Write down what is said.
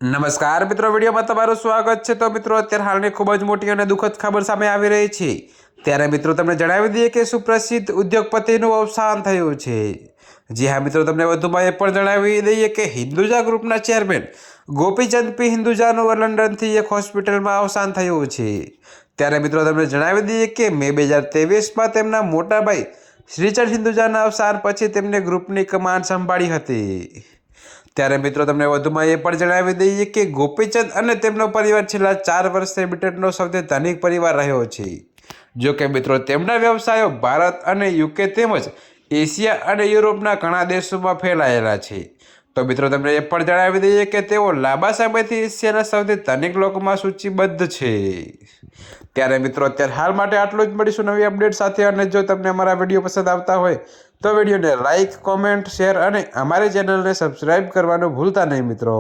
નમસ્કાર મિત્રો, વિડીયોમાં તમારું સ્વાગત છે। તો મિત્રો, અત્યારે હાલની ખૂબ જ મોટી અને દુઃખદ ખબર સામે આવી રહી છે। ત્યારે મિત્રો તમને જણાવી દઈએ કે સુપ્રસિદ્ધ ઉદ્યોગપતિનું અવસાન થયું છે। જી હા મિત્રો, તમને વધુમાં એ પણ જણાવી દઈએ કે હિન્દુજા ગ્રુપના ચેરમેન ગોપીચંદ પી હિન્દુજાનું લંડનથી એક હોસ્પિટલમાં અવસાન થયું છે। ત્યારે મિત્રો તમને જણાવી દઈએ કે મે 2023માં તેમના મોટા ભાઈ શ્રીચંદ હિન્દુજાના અવસાન પછી તેમને ગ્રુપની કમાન સંભાળી હતી। ત્યારે મિત્રો તમને વધુમાં એ પણ જણાવી દઈએ કે ગોપીચંદ અને તેમનો પરિવાર છેલ્લા 4 વર્ષથી બ્રિટનનો સૌથી ધનિક પરિવાર રહ્યો છે। જો કે મિત્રો, તેમના વ્યવસાયો ભારત અને યુકે તેમજ એશિયા અને યુરોપના ઘણા દેશોમાં ફેલાયેલા છે। તો મિત્રો તમને એ પણ જણાવી દઈએ કે તેઓ લાંબા સમયથી એશિયાના સૌથી ધનિક લોકોમાં સૂચિબદ્ધ છે। ત્યારે મિત્રો, અત્યારે હાલ માટે આટલું જ। મળીશું નવી અપડેટ સાથે। અને જો તમને અમારા વિડીયો પસંદ આવતા હોય તો વિડીયોને લાઇક, કોમેન્ટ, શેર અને અમારી ચેનલને સબસ્ક્રાઈબ કરવાનું ભૂલતા નહીં મિત્રો।